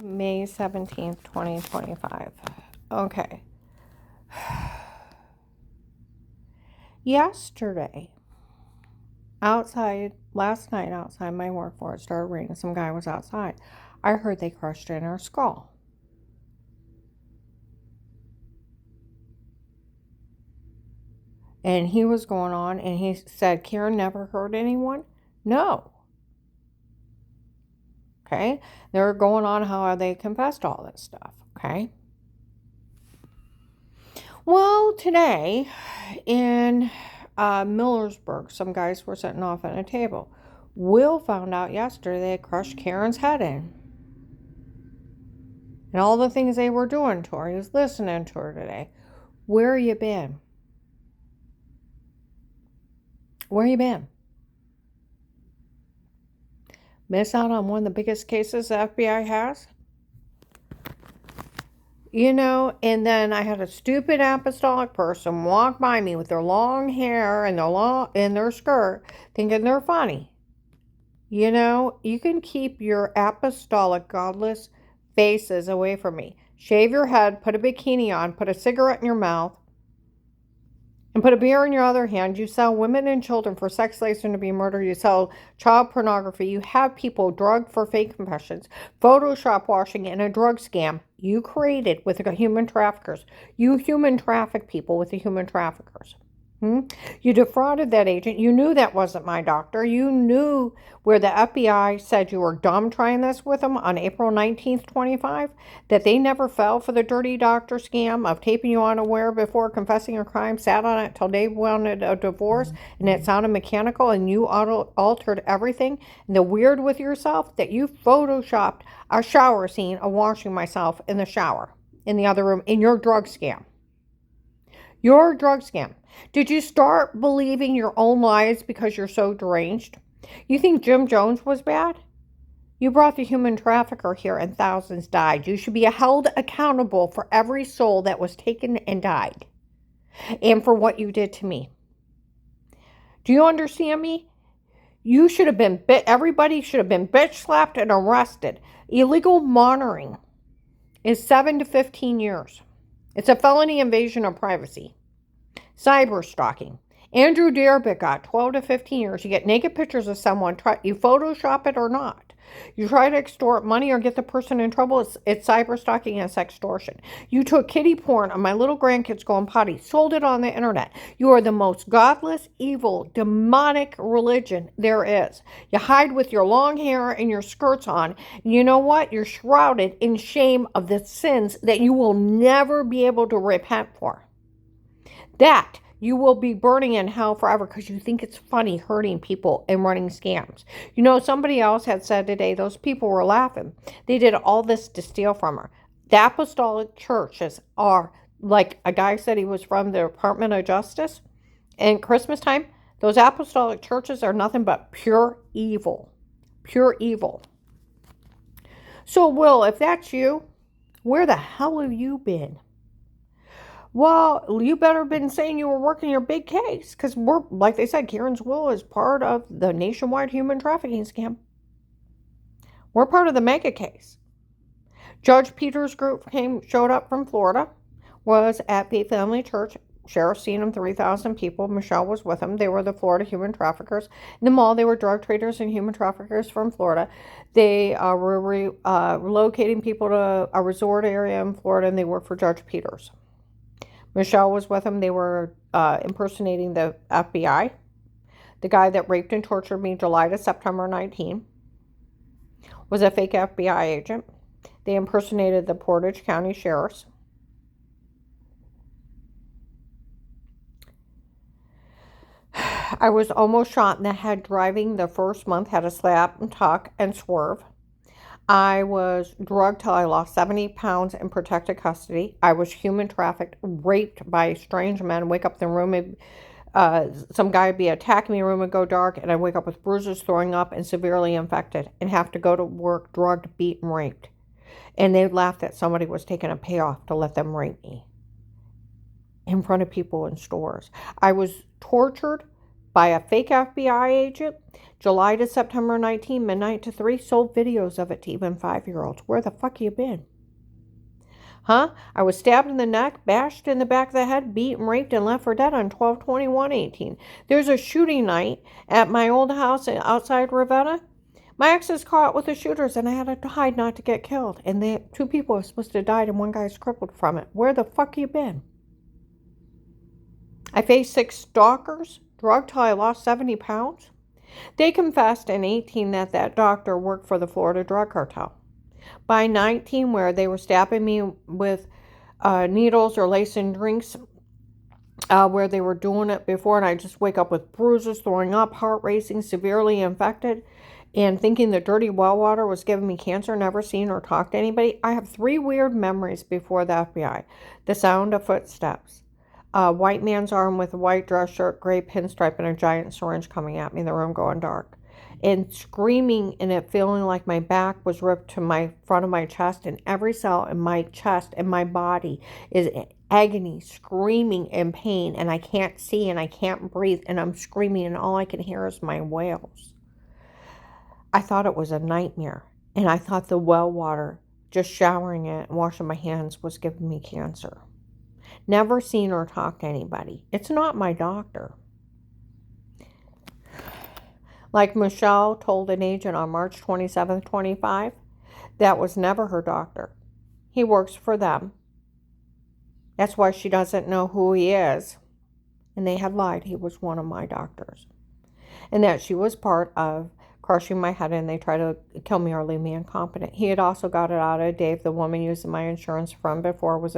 May 17th, 2025. Okay. Yesterday, last night outside my work before it started raining, some guy was outside. I heard they crushed in her skull. And he was going on and he said, Karen never hurt anyone? No. Okay. They're going on how they confessed all this stuff. Okay. Well, today in Millersburg, some guys were sitting off at a table. Will found out yesterday they had crushed Karen's head in. And all the things they were doing to her. He was listening to her today. Where you been? Where you been? Miss out on one of the biggest cases the FBI has? You know, and then I had a stupid apostolic person walk by me with their long hair and their skirt, thinking they're funny. You know, you can keep your apostolic, godless faces away from me. Shave your head, put a bikini on, put a cigarette in your mouth, and put a beer in your other hand. You sell women and children for sex slaves and to be murdered. You sell child pornography. You have people drugged for fake confessions, Photoshop washing, and a drug scam you created with the human traffickers. You human traffic people with the human traffickers. You defrauded that agent. You knew that wasn't my doctor. You knew where the FBI said you were dumb trying this with them on April 19th, 25, that they never fell for the dirty doctor scam of taping you unaware before confessing your crime, sat on it till they wanted a divorce, and it sounded mechanical, and you altered everything. And the weird with yourself, that you photoshopped a shower scene of washing myself in the shower in the other room in your drug scam. Your drug scam. Did you start believing your own lies because you're so deranged? You think Jim Jones was bad? You brought the human trafficker here and thousands died. You should be held accountable for every soul that was taken and died, and for what you did to me. Do you understand me? You should have been everybody should have been bitch slapped and arrested. Illegal monitoring is 7 to 15 years. It's a felony invasion of privacy. Cyber stalking. Andrew Derbick got 12 to 15 years. You get naked pictures of someone, you Photoshop it or not. You try to extort money or get the person in trouble, it's cyber stalking and sextortion. You took kiddie porn of my little grandkids going potty, sold it on the internet. You are the most godless, evil, demonic religion there is. You hide with your long hair and your skirts on. You know what? You're shrouded in shame of the sins that you will never be able to repent for. That you will be burning in hell forever because you think it's funny hurting people and running scams. You know, somebody else had said today, those people were laughing. They did all this to steal from her. The apostolic churches are, like a guy said he was from the Department of Justice. And Christmas time, those apostolic churches are nothing but pure evil. Pure evil. So, Will, if that's you, where the hell have you been? Well, you better have been saying you were working your big case, because we're, like they said, Karen's will is part of the nationwide human trafficking scam. We're part of the mega case. Judge Peters' group showed up from Florida, was at Faith Family Church. Sheriff seen them, 3,000 people. Michelle was with them. They were the Florida human traffickers. In the mall, they were drug traders and human traffickers from Florida. They were relocating people to a resort area in Florida, and they worked for Judge Peters. Michelle was with them. They were impersonating the FBI. The guy that raped and tortured me July to September 19 was a fake FBI agent. They impersonated the Portage County sheriffs. I was almost shot in the head driving the first month, had a slap and tuck and swerve. I was drugged till I lost 70 pounds in protected custody. I was human trafficked, raped by strange men. Wake up in the room, some guy would be attacking me, room would go dark, and I'd wake up with bruises, throwing up, and severely infected, and have to go to work drugged, beat, and raped. And they'd laugh that somebody was taking a payoff to let them rape me in front of people in stores. I was tortured by a fake FBI agent. July to September 19, midnight to 3, sold videos of it to even 5-year-olds. Where the fuck you been? Huh? I was stabbed in the neck, bashed in the back of the head, beaten, raped, and left for dead on 12/21/18. There's a shooting night at my old house outside Ravenna. My ex is caught with the shooters, and I had to hide not to get killed. And 2 people are supposed to have died, and 1 guy's crippled from it. Where the fuck you been? I faced 6 stalkers, drugged till I lost 70 pounds. They confessed in 18 that that doctor worked for the Florida drug cartel. By 19, where they were stabbing me with needles or lacing drinks, where they were doing it before, and I just wake up with bruises, throwing up, heart racing, severely infected, and thinking the dirty well water was giving me cancer, never seen or talked to anybody. I have 3 weird memories before the FBI. The sound of footsteps. A white man's arm with a white dress shirt, gray pinstripe, and a giant syringe coming at me, the room going dark. And screaming and it feeling like my back was ripped to my front of my chest, and every cell in my chest and my body is agony, screaming in pain, and I can't see and I can't breathe, and I'm screaming, and all I can hear is my wails. I thought it was a nightmare, and I thought the well water, just showering it and washing my hands, was giving me cancer. Never seen or talked to anybody. It's not my doctor. Like Michelle told an agent on March 27th, 25, that was never her doctor. He works for them. That's why she doesn't know who he is. And they had lied. He was one of my doctors. And that she was part of crushing my head, and they tried to kill me or leave me incompetent. He had also got it out of Dave, the woman using my insurance from before, was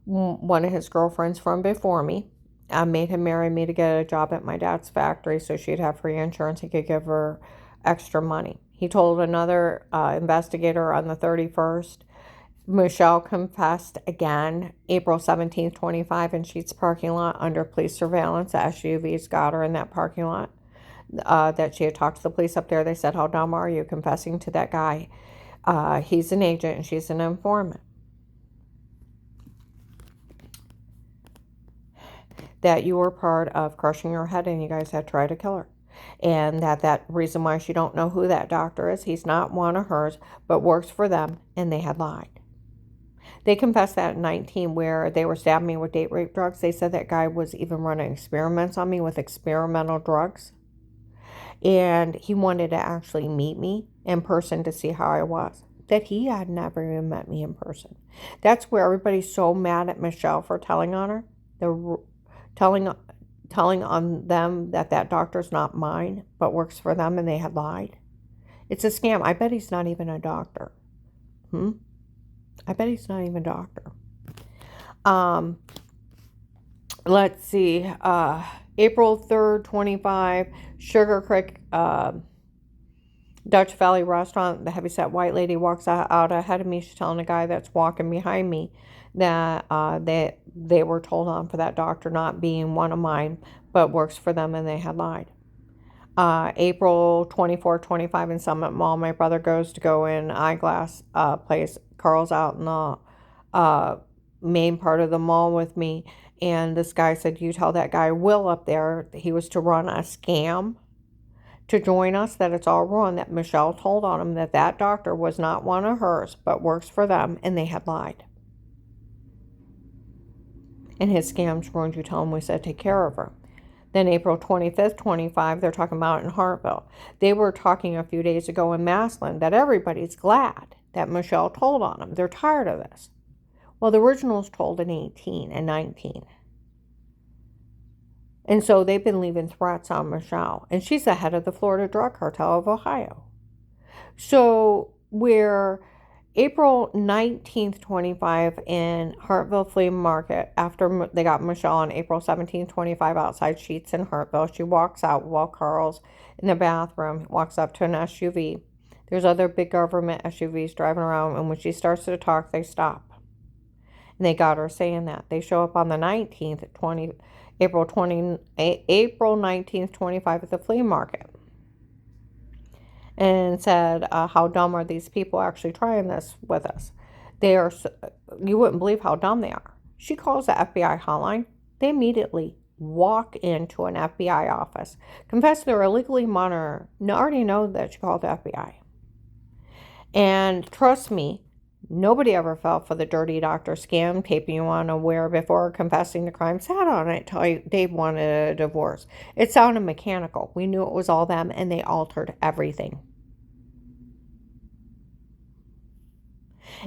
one of his girlfriends from before me. I made him marry me to get a job at my dad's factory so she'd have free insurance. He could give her extra money. He told another investigator on the 31st. Michelle confessed again, April 17th, 25, in Sheetz parking lot under police surveillance. The SUVs got her in that parking lot. That she had talked to the police up there. They said, how dumb are you confessing to that guy? He's an agent and she's an informant. That you were part of crushing her head and you guys had tried to kill her. And that reason why she don't know who that doctor is, he's not one of hers, but works for them, and they had lied. They confessed that in 19, where they were stabbing me with date rape drugs. They said that guy was even running experiments on me with experimental drugs. And he wanted to actually meet me in person to see how I was. That he had never even met me in person. That's where everybody's so mad at Michelle for telling on her. They're telling on them that doctor's not mine, but works for them, and they had lied. It's a scam. I bet he's not even a doctor. I bet he's not even a doctor. Let's see. April 3rd, 25, Sugar Creek Dutch Valley Restaurant. The heavyset white lady walks out ahead of me. She's telling a guy that's walking behind me that they were told on for that doctor not being one of mine, but works for them, and they had lied. April 24, 25 in Summit Mall, my brother goes to go in eyeglass place. Carl's out in the main part of the mall with me, and this guy said, you tell that guy Will up there he was to run a scam to join us, that it's all wrong, that Michelle told on him that doctor was not one of hers, but works for them, and they had lied. And his scam's ruined. You tell him we said take care of her. Then April 25th, 25, they're talking about it in Hartville. They were talking a few days ago in Massillon that everybody's glad that Michelle told on them. They're tired of this. Well, the original's told in 18 and 19. And so they've been leaving threats on Michelle. And she's the head of the Florida Drug Cartel of Ohio. So we're April 19th, 25 in Hartville Flea Market. After they got Michelle on April 17th, 25 outside Sheetz in Hartville. She walks out while Carl's in the bathroom, walks up to an SUV. There's other big government SUVs driving around, and when she starts to talk, they stop. And they got her saying that. They show up on the 19th, April 19th, 25 at the flea market. And said, how dumb are these people actually trying this with us? They are, you wouldn't believe how dumb they are. She calls the FBI hotline. They immediately walk into an FBI office, confess they're illegally monitored, already know that you called the FBI. And trust me, nobody ever fell for the dirty doctor scam, taping you unaware before confessing the crime, sat on it till Dave wanted a divorce. It sounded mechanical. We knew it was all them, and they altered everything.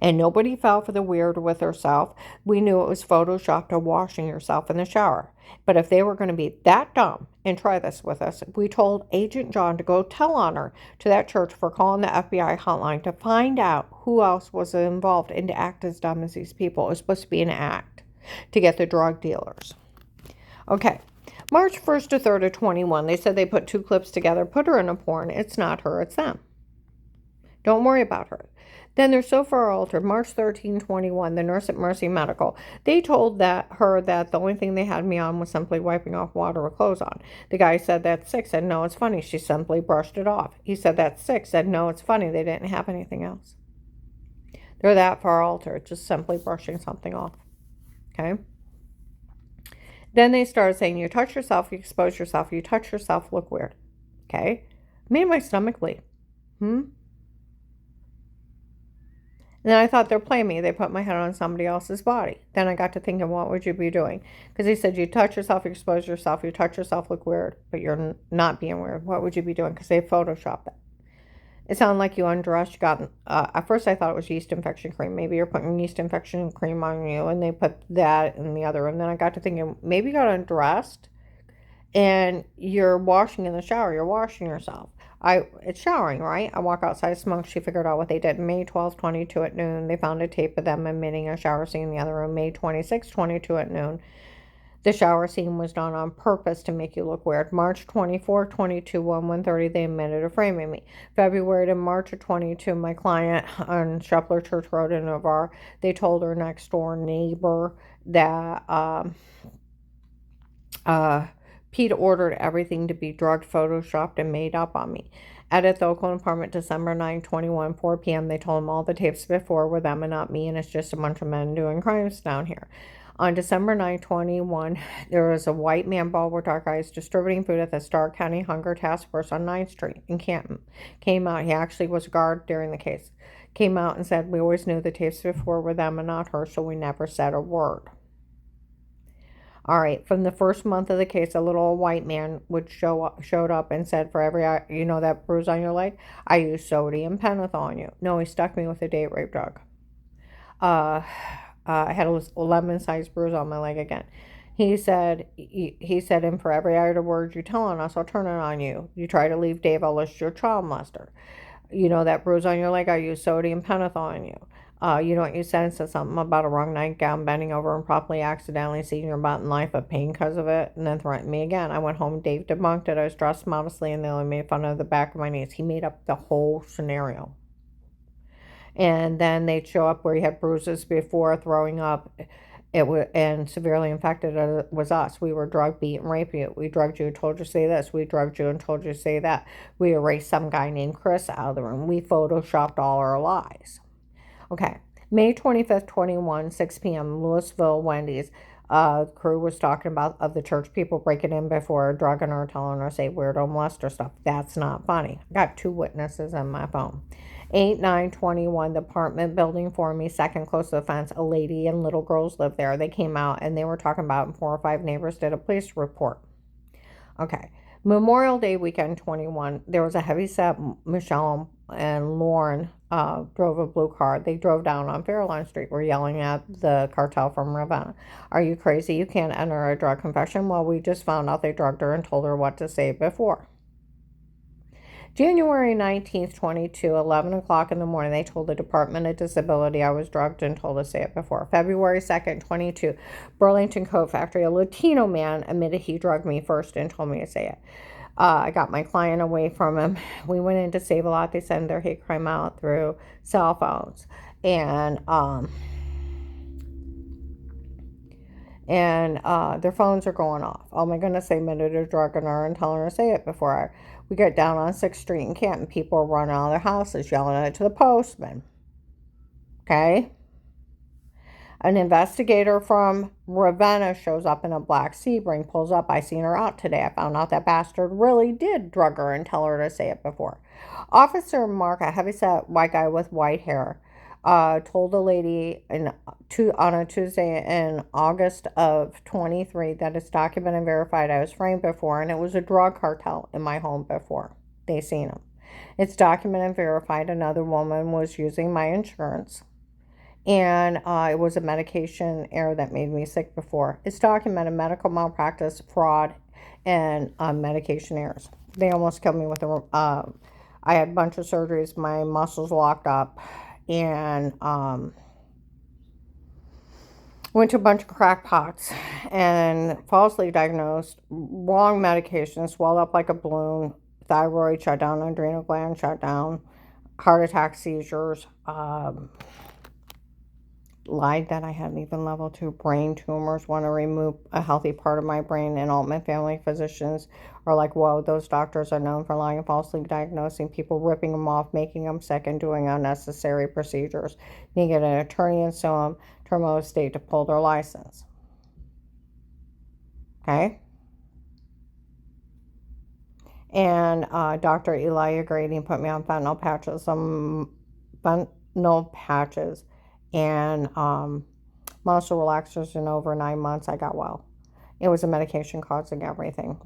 And nobody fell for the weird with herself. We knew it was photoshopped or washing yourself in the shower. But if they were going to be that dumb and try this with us, we told Agent John to go tell on her to that church for calling the FBI hotline to find out who else was involved and to act as dumb as these people. It was supposed to be an act to get the drug dealers. Okay. March 1st to 3rd of 21, they said they put 2 clips together, put her in a porn. It's not her, it's them. Don't worry about her. Then they're so far altered. March 13, 21, the nurse at Mercy Medical, they told her that the only thing they had me on was simply wiping off water with clothes on. The guy said that's sick, said no, it's funny. She simply brushed it off. He said that's sick, said no, it's funny. They didn't have anything else. They're that far altered, just simply brushing something off. Okay? Then they started saying, you touch yourself, you expose yourself, you touch yourself, look weird. Okay? Made my stomach bleed. And then I thought they're playing me. They put my head on somebody else's body. Then I got to thinking, what would you be doing? Because he said, you touch yourself, you expose yourself, you touch yourself, look weird, but you're not being weird. What would you be doing? Because they photoshopped it. It sounded like you undressed. You got, at first I thought it was yeast infection cream. Maybe you're putting yeast infection cream on you, and they put that in the other room. Then I got to thinking, maybe you got undressed, and you're washing in the shower. You're washing yourself. It's showering, right? I walk outside, smoke. She figured out what they did. May 12th, 22 at noon, they found a tape of them emitting a shower scene in the other room. May 26th, 22 at noon, the shower scene was done on purpose to make you look weird. March 24, 22, 1:30, they admitted to framing me. February to March of 22, my client on Shepler Church Road in Navarre, they told her next door neighbor that Pete ordered everything to be drugged, photoshopped, and made up on me. At the Oakland apartment, December 9, 21, 4 p.m., they told him all the tapes before were them and not me, and it's just a bunch of men doing crimes down here. On December 9, 21, there was a white man, bald with dark eyes, distributing food at the Starr County Hunger Task Force on 9th Street in Canton. Came out, he actually was a guard during the case. Came out and said, we always knew the tapes before were them and not her, so we never said a word. All right, from the first month of the case, a little white man showed up and said, for every, that bruise on your leg, I used sodium pentothal on you. No, he stuck me with a date rape drug. I had a lemon-sized bruise on my leg again. He said, and for every idle word you tell on us, I'll turn it on you. You try to leave Dave, I'll list your child molester. That bruise on your leg, I used sodium pentothal on you. You said something about a wrong nightgown, bending over and probably accidentally seeing your butt in life of pain because of it, and then threatened me again. I went home, Dave debunked it. I was dressed modestly, and they only made fun of the back of my knees. He made up the whole scenario. And then they'd show up where he had bruises before, throwing up. And severely infected was us. We were drug, beat, and raped you. We drugged you and told you to say this. We drugged you and told you to say that. We erased some guy named Chris out of the room. We photoshopped all our lies. Okay, May 25th, 21, 6 p.m., Louisville, Wendy's. Crew was talking about of the church people breaking in before, drugging her, telling her, say weirdo molester stuff. That's not funny. I got 2 witnesses on my phone. 8/9/21, the apartment building for me, second close to the fence. A lady and little girls live there. They came out and they were talking about, and 4 or 5 neighbors did a police report. Okay. Memorial Day weekend 21, there was a heavyset Michelle and Lauren drove a blue car. They drove down on Fairlawn Street. Were yelling at the cartel from Ravenna. Are you crazy? You can't enter a drug confession. Well, we just found out they drugged her and told her what to say before. January 19th, 22, 11 o'clock in the morning, they told the Department of Disability I was drugged and told to say it before. February 2nd, 22, Burlington Coat Factory, a Latino man admitted he drugged me first and told me to say it. I got my client away from him. We went in to Save-A-Lot. They send their hate crime out through cell phones. And their phones are going off. Oh my goodness, they admitted to drugging her and telling her to say it before we get down on 6th Street in Canton. People are running out of their houses, yelling at it to the postman. Okay? An investigator from Ravenna shows up in a black Sebring, pulls up. I seen her out today. I found out that bastard really did drug her and tell her to say it before. Officer Mark, a heavyset white guy with white hair, told a lady on a Tuesday in August of 23 that it's documented and verified I was framed before, and it was a drug cartel in my home before. They seen him. It's documented and verified another woman was using my insurance. And it was a medication error that made me sick before. It's documented medical malpractice, fraud, and medication errors. They almost killed me with a. I had a bunch of surgeries. My muscles locked up, and went to a bunch of crackpots, and falsely diagnosed, wrong medication, swelled up like a balloon, thyroid shut down, adrenal gland shut down, heart attack, seizures. Lied that I had even level 2 brain tumors, want to remove a healthy part of my brain, and Altman family physicians are like, whoa, those doctors are known for lying and falsely diagnosing people, ripping them off, making them sick, and doing unnecessary procedures. You get an attorney and sue them, terminal estate to pull their license. Okay? And Dr. Elia Grady put me on fentanyl patches, and muscle relaxers in over 9 months. I got well. It was a medication causing everything,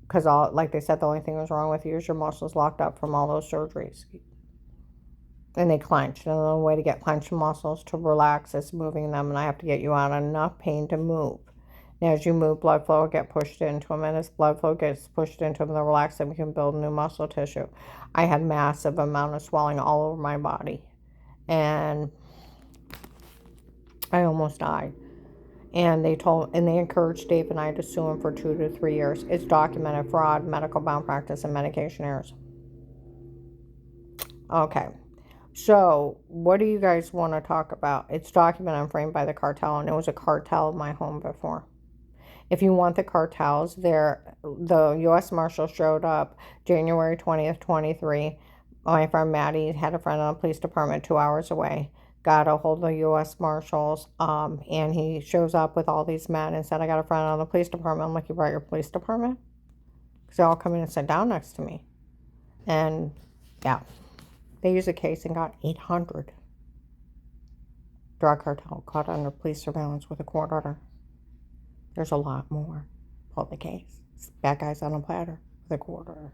because like they said, the only thing that was wrong with you is your muscles locked up from all those surgeries, and they clenched. And the only way to get clenched muscles to relax is moving them, and I have to get you out of enough pain to move. And as you move, blood flow will get pushed into them, and as blood flow gets pushed into them, they'll relax, and we can build new muscle tissue. I had massive amount of swelling all over my body, and I almost died. And they encouraged Dave and I to sue him for 2 to 3 years. It's documented fraud, medical malpractice, and medication errors. Okay. So, what do you guys want to talk about? It's documented and framed by the cartel, and it was a cartel in my home before. If you want the cartels, the U.S. Marshal showed up January 20th, 23. My friend Maddie had a friend in the police department 2 hours away. Got a hold of the U.S. Marshals, and he shows up with all these men and said, I got a friend on the police department. I'm like, you brought your police department? Because they all come in and sit down next to me. And, yeah, they used a case and got 800. Drug cartel caught under police surveillance with a court order. There's a lot more. Pull the case. Bad guys on a platter with a court order.